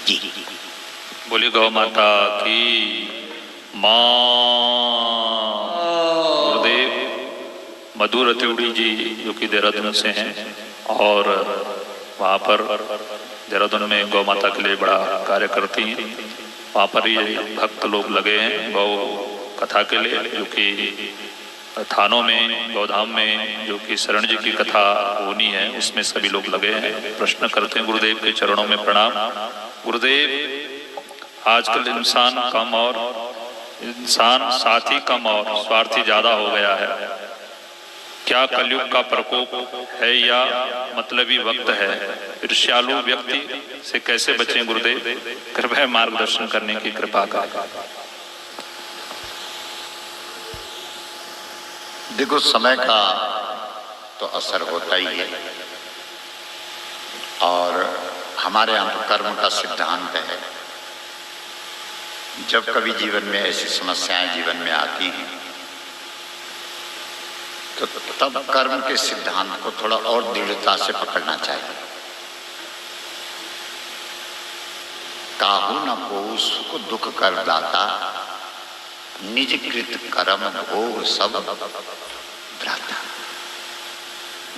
जी। बोली गौ माता की मां। गुरुदेव मधु रतौड़ी जी जो कि देहरादून से हैं और वहाँ पर देहरादून में गौ माता के लिए बड़ा कार्य करती हैं। वहाँ पर ये भक्त लोग लगे हैं गौ कथा के लिए, जो कि थानों में गौधाम में जो कि शरण जी की कथा होनी है उसमें सभी लोग लगे हैं। प्रश्न करते हैं गुरुदेव के चरणों में प्रणाम। गुरुदेव, आजकल इंसान साथी कम और स्वार्थी ज्यादा हो गया है। क्या कलयुग का प्रकोप है या मतलबी वक्त है? ईर्ष्यालु व्यक्ति से कैसे बचें गुरुदेव? कृपया मार्गदर्शन करने की कृपा का। देखो, समय का तो असर होता ही है और हमारे यहाँ तो कर्म का सिद्धांत है। जब कभी जीवन में ऐसी समस्याएं जीवन में आती हैं तो तब कर्म के सिद्धांत को थोड़ा और दृढ़ता से पकड़ना चाहिए। काहू न कोऊ सुख दुख कर दाता, निज कृत कर्म भोग सब भ्राता।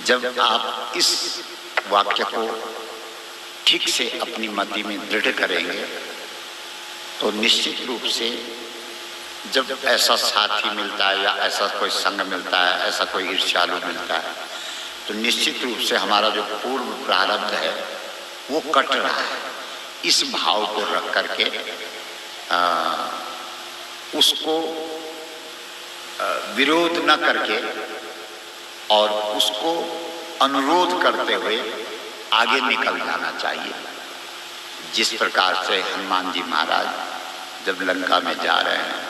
जब आप इस वाक्य को ठीक से अपनी मति में दृढ़ करेंगे तो निश्चित रूप से जब ऐसा साथी मिलता है या ऐसा कोई संग मिलता है, ऐसा कोई ईर्ष्यालु मिलता है, तो निश्चित रूप से हमारा जो पूर्व प्रारब्ध है वो कट रहा है। इस भाव को रख करके उसको विरोध न करके और उसको अनुरोध करते हुए आगे निकल जाना चाहिए। जिस प्रकार से हनुमान जी महाराज जब लंका में जा रहे हैं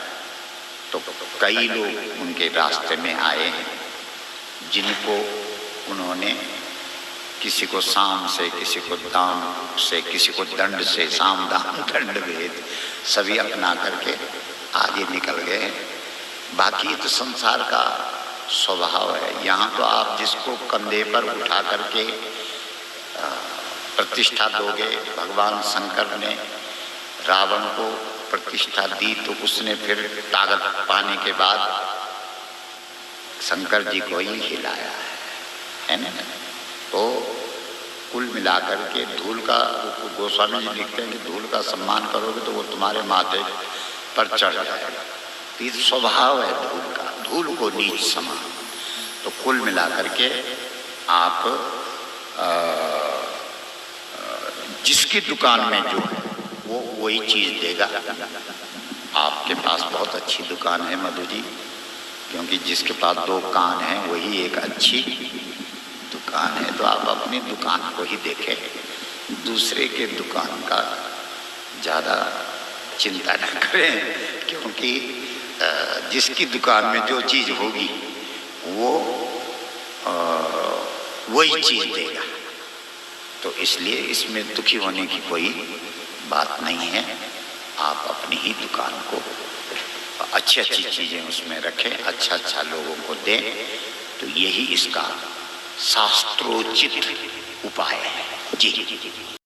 तो कई लोग उनके रास्ते में आए हैं जिनको उन्होंने किसी को साम से, किसी को दाम से, किसी को दंड से, साम दाम दंड भेद सभी अपना करके आगे निकल गए। बाकी तो संसार का स्वभाव है। यहाँ तो आप जिसको कंधे पर उठा करके प्रतिष्ठा दोगे, भगवान शंकर ने रावण को प्रतिष्ठा दी तो उसने फिर ताकत पाने के बाद शंकर जी को ही हिलाया है ना। तो कुल मिलाकर के धूल का, गोस्वामी जी लिखते हैं कि धूल का सम्मान करोगे तो वो तुम्हारे माथे पर चढ़ जाएगा। तो ये स्वभाव है धूल का, धूल को नीच समान। तो कुल मिलाकर के आप जिसकी दुकान में जो है वो वही चीज़ देगा। आपके पास बहुत अच्छी दुकान है मधु जी, क्योंकि जिसके पास दो कान हैं वही एक अच्छी दुकान है। तो आप अपनी दुकान को ही देखें, दूसरे के दुकान का ज़्यादा चिंता न करें, क्योंकि जिसकी दुकान में जो चीज़ होगी वो वही चीज़ देगा। तो इसलिए इसमें दुखी होने की कोई बात नहीं है। आप अपनी ही दुकान को अच्छी अच्छी चीज़ें उसमें रखें, अच्छा अच्छा लोगों को दें। तो यही इसका शास्त्रोचित उपाय है। जी।